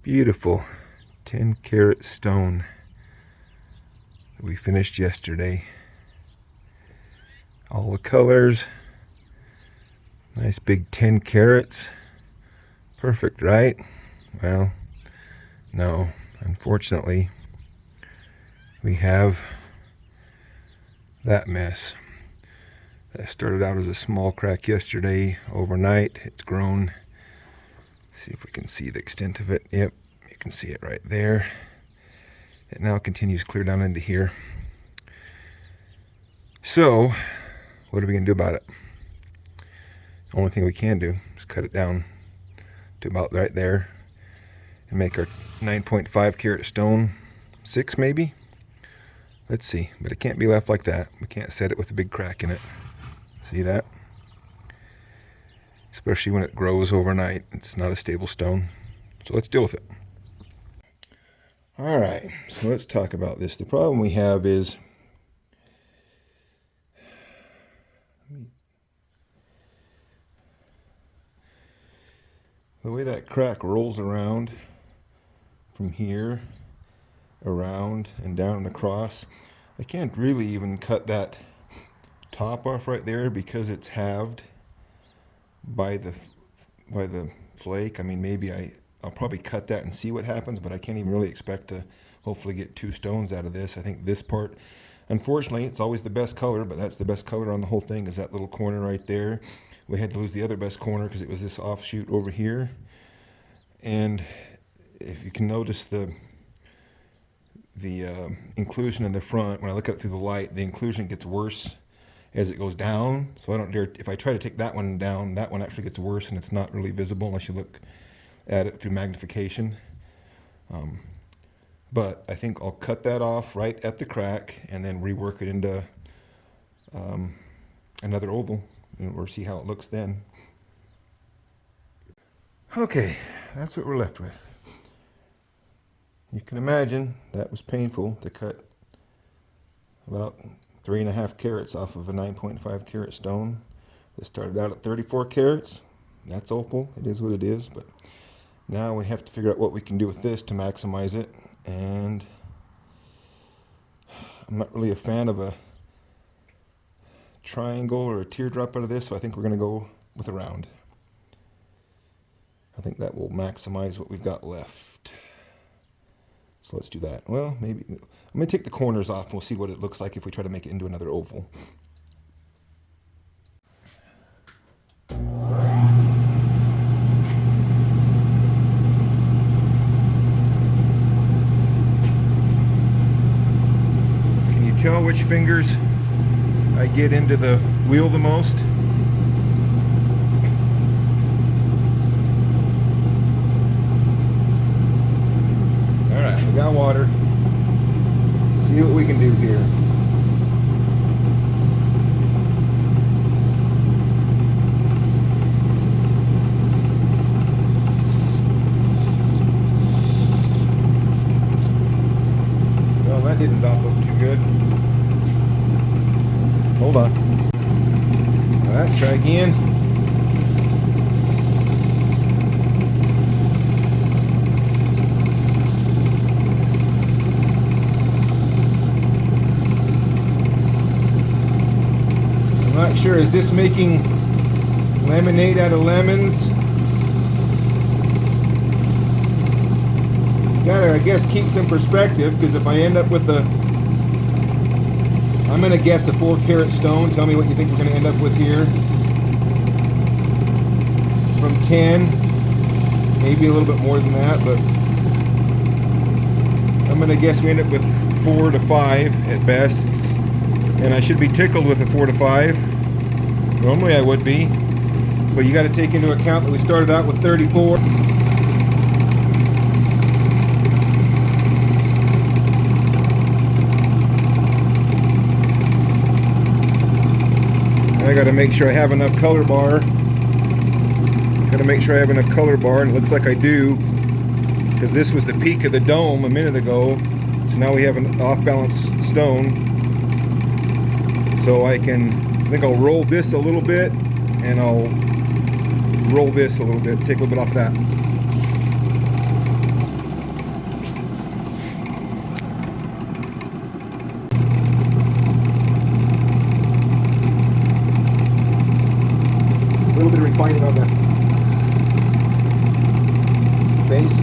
Beautiful 10-carat stone that we finished yesterday. All the colors, nice big 10 carats. Perfect, right? Well, no, unfortunately we have that mess. That started out as a small crack yesterday. Overnight it's grown. See if we can see the extent of it. Yep, you can see it right there. It now continues clear down into here. So what are we gonna do about it? The only thing we can do is cut it down to about right there and make our 9.5 carat stone 6 maybe. Let's see, but it can't be left like that. We can't set it with a big crack in it. See that? Especially when it grows overnight. It's not a stable stone. So let's deal with it. All right, so let's talk about this. The problem we have is the way that crack rolls around from here, around and down and across. I can't really even cut that top off right there because it's halved by the flake. I mean, maybe I'll probably cut that and see what happens, but I can't even really expect to hopefully get 2 stones out of this. I think this part, unfortunately, it's always the best color, but that's the best color on the whole thing, is that little corner right there. We had to lose the other best corner because it was this offshoot over here. And if you can notice the inclusion in the front, when I look at it through the light, the inclusion gets worse as it goes down. So I don't dare, if I try to take that one down, that one actually gets worse and it's not really visible unless you look at it through magnification. But I think I'll cut that off right at the crack and then rework it into another oval, or see how it looks then. Okay, that's what we're left with. You can imagine that was painful to cut about 3.5 carats off of a 9.5 carat stone. It started out at 34 carats. That's opal. It is what it is. But now we have to figure out what we can do with this to maximize it. And I'm not really a fan of a triangle or a teardrop out of this, so I think we're going to go with a round. I think that will maximize what we've got left. So let's do that. Well, maybe I'm going to take the corners off and we'll see what it looks like if we try to make it into another oval. Can you tell which fingers I get into the wheel the most? We got water. See what we can do here. Well, that didn't look too good. Hold on. All right, try again. Not sure, is this making lemonade out of lemons? Gotta, I guess, keep some perspective, because if I end up with I'm gonna guess a 4 carat stone. Tell me what you think we're gonna end up with here. From 10, maybe a little bit more than that, but I'm gonna guess we end up with 4 to 5 at best. And I should be tickled with a 4 to 5. Normally I would be, but you got to take into account that we started out with 34. I got to make sure I have enough color bar. Got to make sure I have enough color bar, and it looks like I do, because this was the peak of the dome a minute ago. So now we have an off-balance stone. So I think I'll roll this a little bit, and I'll roll this a little bit, take a little bit off of that. find it on the base.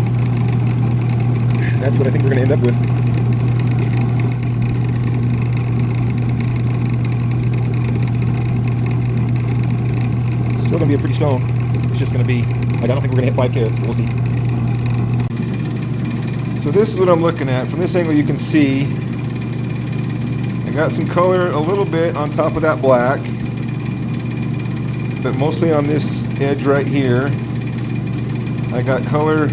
That's what I think we're going to end up with. Still going to be a pretty stone. It's just going to be, like, I don't think we're going to hit 5 carats. We'll see. So this is what I'm looking at. From this angle you can see I got some color a little bit on top of that black, but mostly on this edge right here. I got color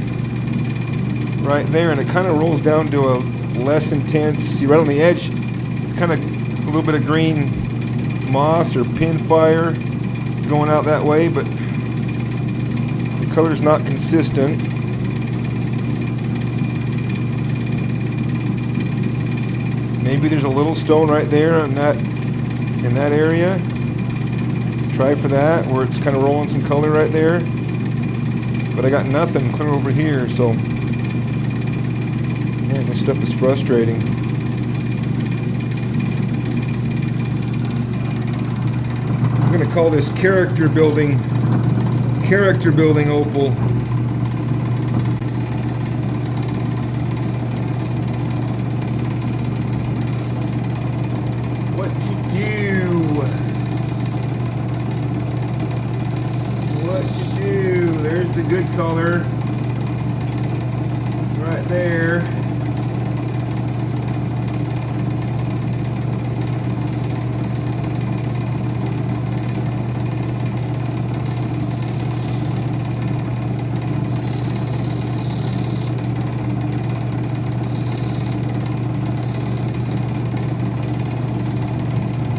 right there, and it kind of rolls down to a less intense, see right on the edge, it's kind of a little bit of green moss or pin fire going out that way, but the color's not consistent. Maybe there's a little stone right there in that area. Try for that, where it's kind of rolling some color right there. But I got nothing clear over here, so man, this stuff is frustrating. I'm gonna call this character building opal. There's the good color right there.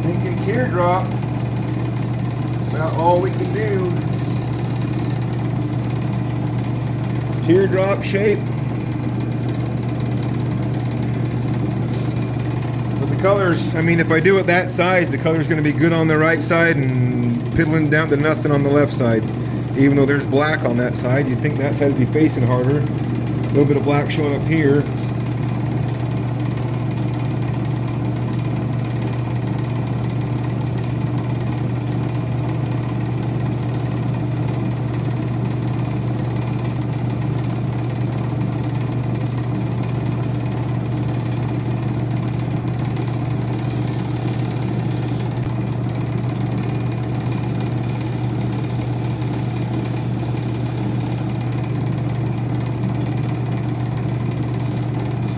Thinking teardrop. About all we can do. Teardrop shape. But the colors, I mean, if I do it that size, the color's going to be good on the right side and piddling down to nothing on the left side. Even though there's black on that side, you'd think that side would be facing harder. A little bit of black showing up here.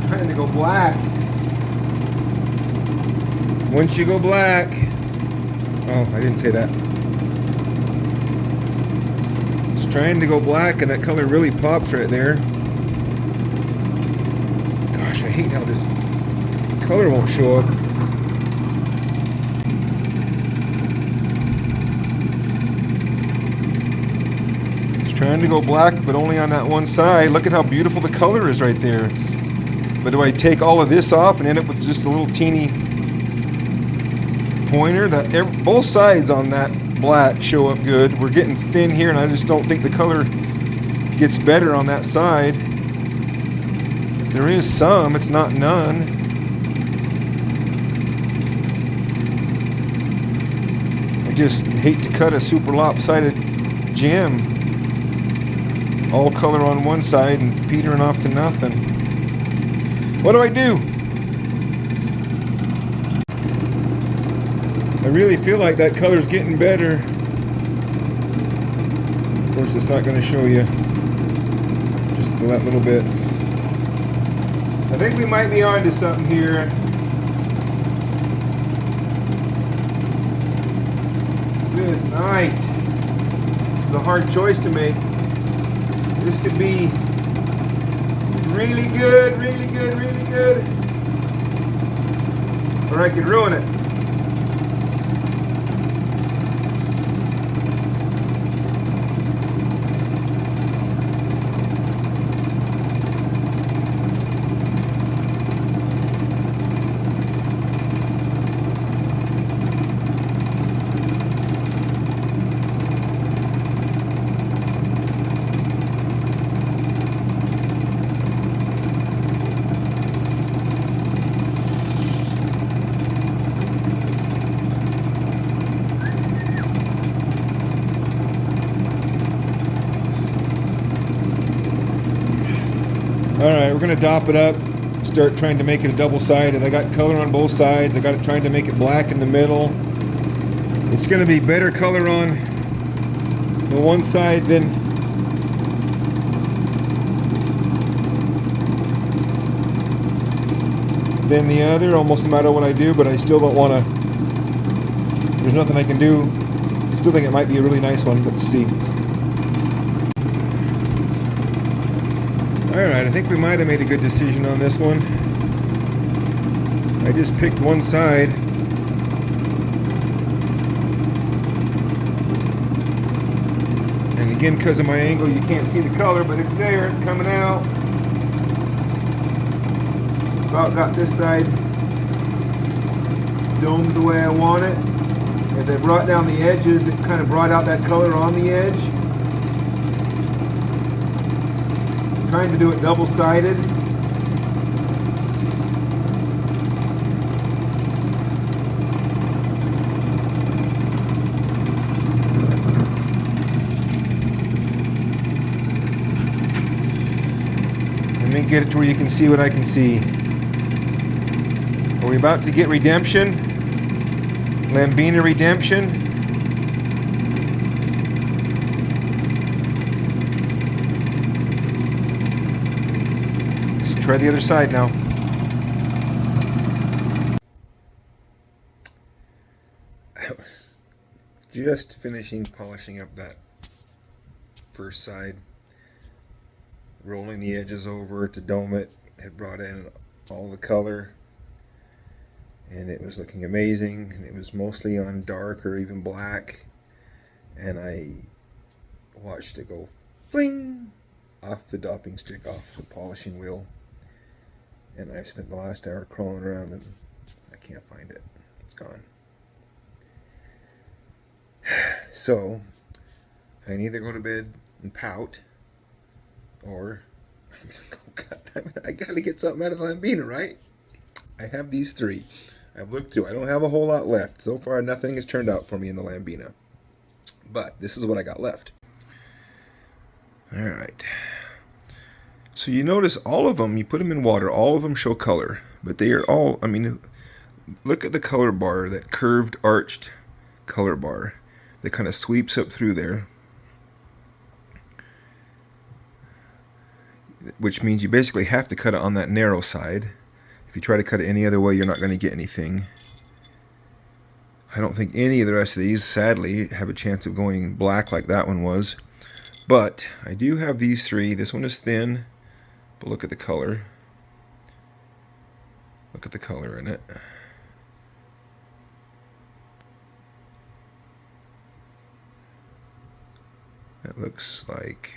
Trying to go black. Once you go black, oh, I didn't say that. It's trying to go black, and that color really pops right there. Gosh, I hate how this color won't show up. It's trying to go black, but only on that one side. Look at how beautiful the color is right there. But do I take all of this off and end up with just a little teeny pointer? Both sides on that black show up good. We're getting thin here, and I just don't think the color gets better on that side. There is some, it's not none. I just hate to cut a super lopsided gem. All color on one side and petering off to nothing. What do I do? I really feel like that color's getting better. Of course, it's not going to show you just that little bit. I think we might be onto something here. Good night. This is a hard choice to make. This could be really good, really good, really good. Or I could ruin it. Alright, we're going to dop it up, start trying to make it a double-sided. I got color on both sides. I got it trying to make it black in the middle. It's going to be better color on the one side than the other, almost no matter what I do, but I still don't want to, there's nothing I can do. I still think it might be a really nice one. Let's see. Alright, I think we might have made a good decision on this one. I just picked one side. And again, because of my angle, you can't see the color, but it's there, it's coming out. About got this side domed the way I want it. As I brought down the edges, it kind of brought out that color on the edge. Trying to do it double-sided. Let me get it to where you can see what I can see. Are we about to get redemption? LAMBINA redemption? Let's try the other side now. I was just finishing polishing up that first side, rolling the edges over to dome it. It brought in all the color. And it was looking amazing, and it was mostly on dark or even black, and I watched it go fling off the dopping stick, off the polishing wheel, and I've spent the last hour crawling around and I can't find it. It's gone. So I can either go to bed and pout, or I'm gonna go, I gotta get something out of the LAMBINA, right? I have these three. I've looked through. I don't have a whole lot left. So far, nothing has turned out for me in the LAMBINA. But this is what I got left. Alright. So you notice all of them, you put them in water, all of them show color. But they are all, I mean, look at the color bar, that curved, arched color bar that kind of sweeps up through there. Which means you basically have to cut it on that narrow side. If you try to cut it any other way, you're not going to get anything. I don't think any of the rest of these, sadly, have a chance of going black like that one was. But I do have these three. This one is thin, but look at the color. Look at the color in it. That looks like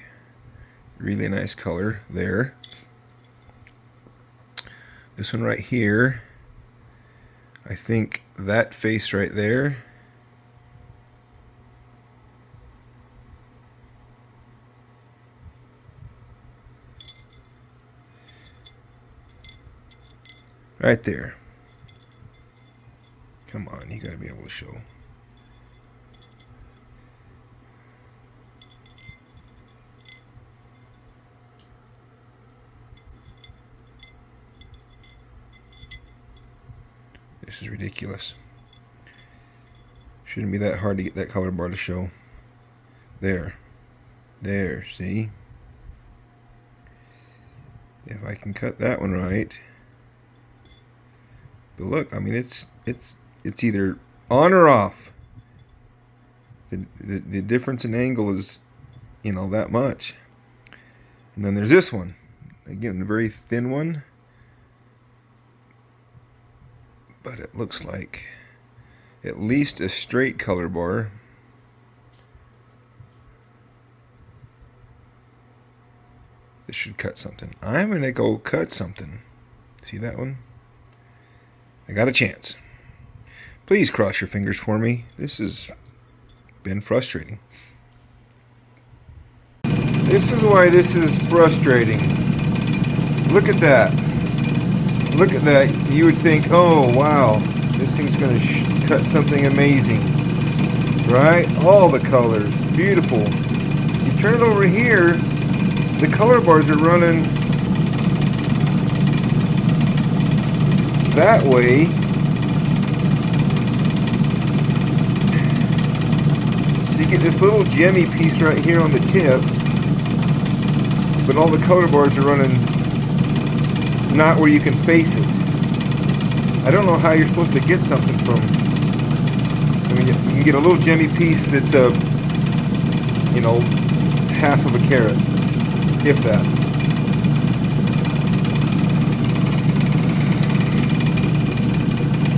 really nice color there. This one right here, I think that face right there, right there. Come on, you gotta be able to show. This is ridiculous. Shouldn't be that hard to get that color bar to show. There. There, see? If I can cut that one right. But look, I mean it's either on or off. The difference in angle is, you know, that much. And then there's this one. Again, a very thin one. But it looks like at least a straight color bar. This should cut something. I'm going to go cut something. See that one? I got a chance. Please cross your fingers for me. This has been frustrating. This is why this is frustrating. Look at that. Look at that. You would think, oh wow, this thing's going to cut something amazing. Right? All the colors. Beautiful. You turn it over here, the color bars are running that way, so you get this little gemmy piece right here on the tip, but all the color bars are running not where you can face it. I don't know how you're supposed to get something from. I mean, you can get a little gemmy piece that's you know, half of a carat, if that.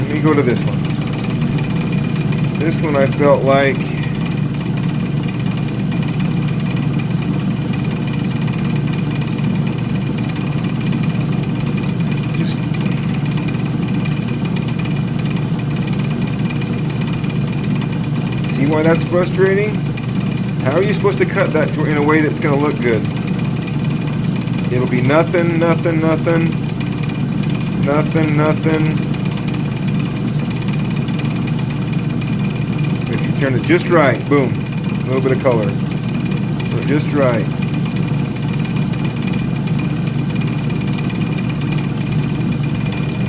Let me go to this one. This one I felt like just see why that's frustrating? How are you supposed to cut that in a way that's going to look good? It'll be nothing, nothing, nothing, nothing, nothing. If you turn it just right, boom, a little bit of color. So just right.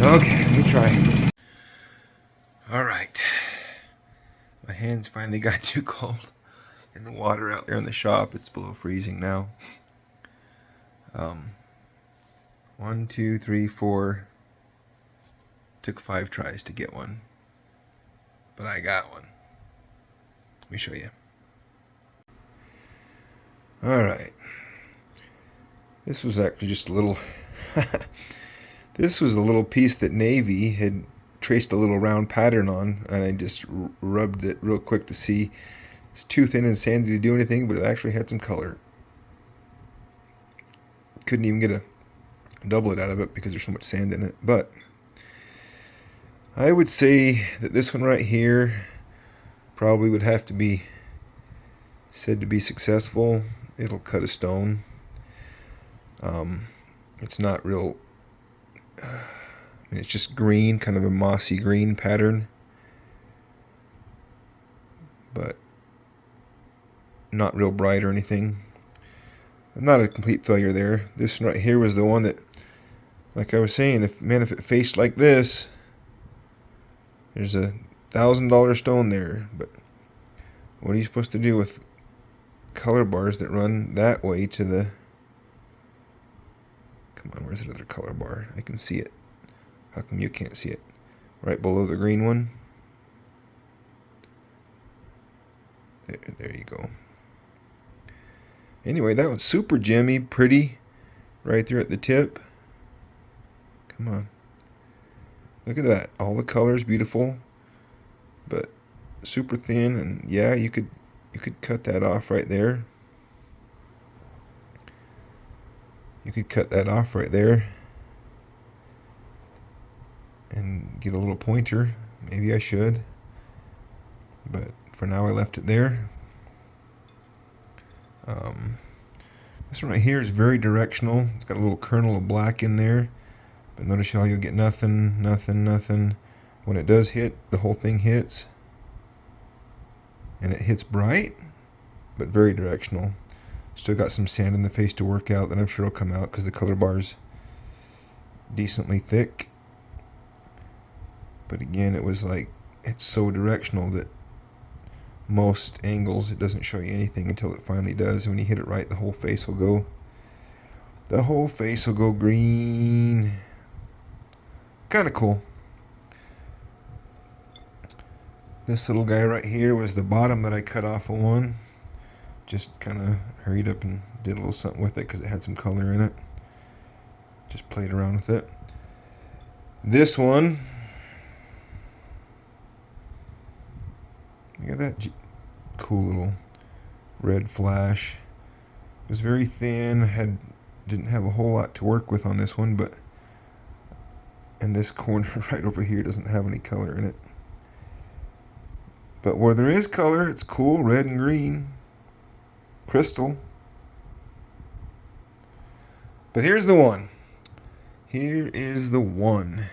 Okay, let me try. All right. My hands finally got too cold. In the water out there in the shop, it's below freezing now. 1, 2, 3, 4. Took 5 tries to get one, but I got one. Let me show you. All right. This was actually just a little. This was a little piece that Navy had traced a little round pattern on, and I just rubbed it real quick to see. It's too thin and sandy to do anything, but it actually had some color. Couldn't even get a doublet out of it because there's so much sand in it. But I would say that this one right here probably would have to be said to be successful. It'll cut a stone. It's not real. It's just green, kind of a mossy green pattern, but not real bright or anything. Not a complete failure there. This one right here was the one that, like I was saying, if it faced like this, there's $1,000 stone there. But what are you supposed to do with color bars that run that way to the... Come on, where's that other color bar? I can see it. How come you can't see it? Right below the green one. There you go. Anyway, that one's super gemmy, pretty, right there at the tip. Come on. Look at that. All the colors beautiful, but super thin, and yeah, you could cut that off right there. You could cut that off right there and get a little pointer. Maybe I should, but for now I left it there. This one right here is very directional. It's got a little kernel of black in there, but notice how you'll get nothing, nothing, nothing. When it does hit, the whole thing hits, and it hits bright, but very directional. Still got some sand in the face to work out that I'm sure will come out because the color bar's decently thick. But again, it was like, it's so directional that most angles it doesn't show you anything until it finally does. And when you hit it right, the whole face will go green. Kind of cool. This little guy right here was the bottom that I cut off of one. Just kind of hurried up and did a little something with it because it had some color in it. Just played around with it. This one, look at that cool little red flash. It was very thin. Didn't have a whole lot to work with on this one, but and this corner right over here doesn't have any color in it. But where there is color, it's cool, red and green. Crystal. But here's the one. Here is the one.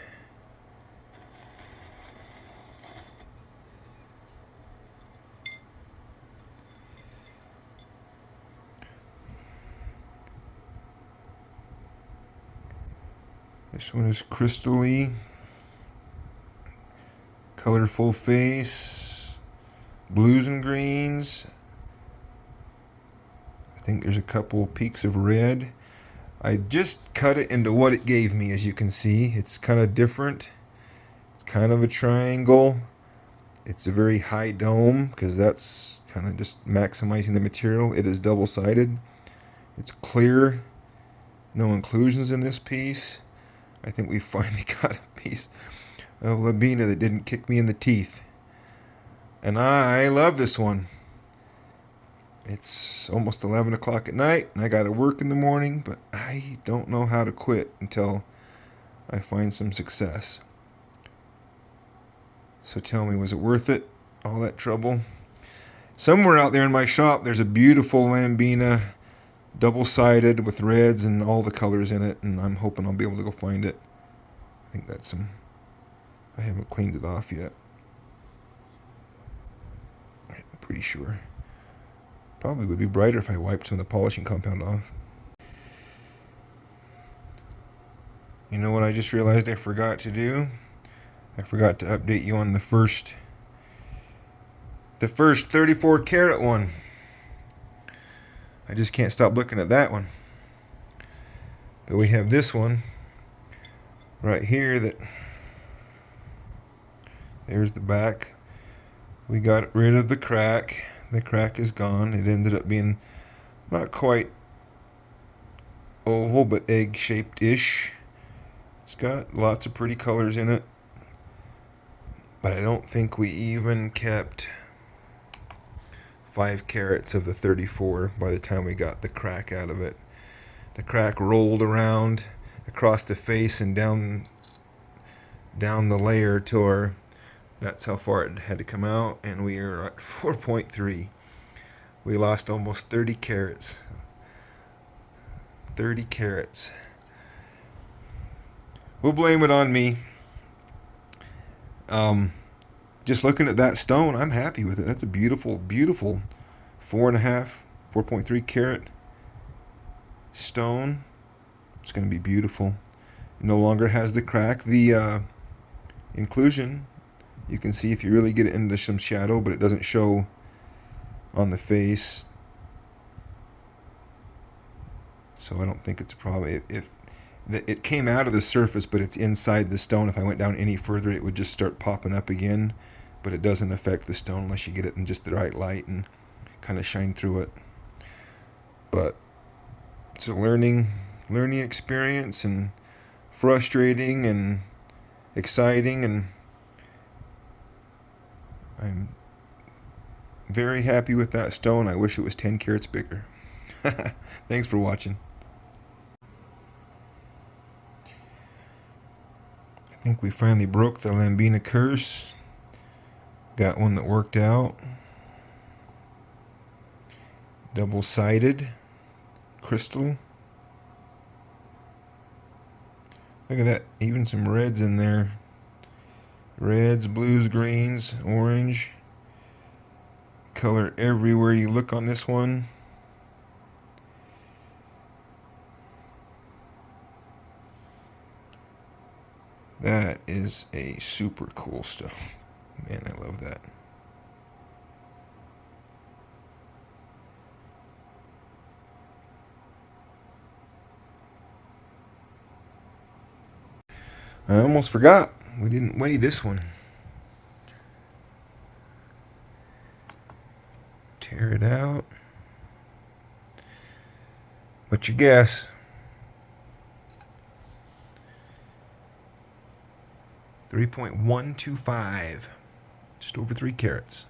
This one is crystal-y. Colorful face. Blues and greens. I think there's a couple peaks of red. I just cut it into what it gave me, as you can see. It's kind of different. It's kind of a triangle. It's a very high dome because that's kind of just maximizing the material. It is double-sided. It's clear. No inclusions in this piece. I think we finally got a piece of LAMBINA that didn't kick me in the teeth. And I love this one. It's almost 11 o'clock at night, and I got to work in the morning, but I don't know how to quit until I find some success. So tell me, was it worth it? All that trouble? Somewhere out there in my shop, there's a beautiful LAMBINA, double-sided with reds and all the colors in it, and I'm hoping I'll be able to go find it. I think that's some... I haven't cleaned it off yet. I'm pretty sure. Probably would be brighter if I wiped some of the polishing compound off. You know what I just realized I forgot to do? I forgot to update you on the first 34 karat one. I just can't stop looking at that one. But we have this one right here that... There's the back. We got rid of the crack. The crack is gone. It ended up being not quite oval, but egg-shaped-ish. It's got lots of pretty colors in it. But I don't think we even kept 5 carats of the 34 by the time we got the crack out of it. The crack rolled around across the face and down the layer to our... That's how far it had to come out, and we are at 4.3. We lost almost 30 carats. 30 carats. We'll blame it on me. Just looking at that stone, I'm happy with it. That's a beautiful, beautiful 4.3 carat stone. It's going to be beautiful. It no longer has the crack. The inclusion, you can see if you really get it into some shadow, but it doesn't show on the face. So I don't think it's a problem. If it came out of the surface, but it's inside the stone. If I went down any further, it would just start popping up again. But it doesn't affect the stone unless you get it in just the right light and kind of shine through it. But it's a learning experience, and frustrating and exciting, and I'm very happy with that stone. I wish it was 10 carats bigger. Thanks for watching. I think we finally broke the LAMBINA curse. Got one that worked out. Double-sided crystal. Look at that, even some reds in there. Reds, blues, greens, orange. Color everywhere you look on this one. That is a super cool stone. Man, I love that. I almost forgot. We didn't weigh this one. Tear it out. What's your guess? 3.125. Just over 3 carats.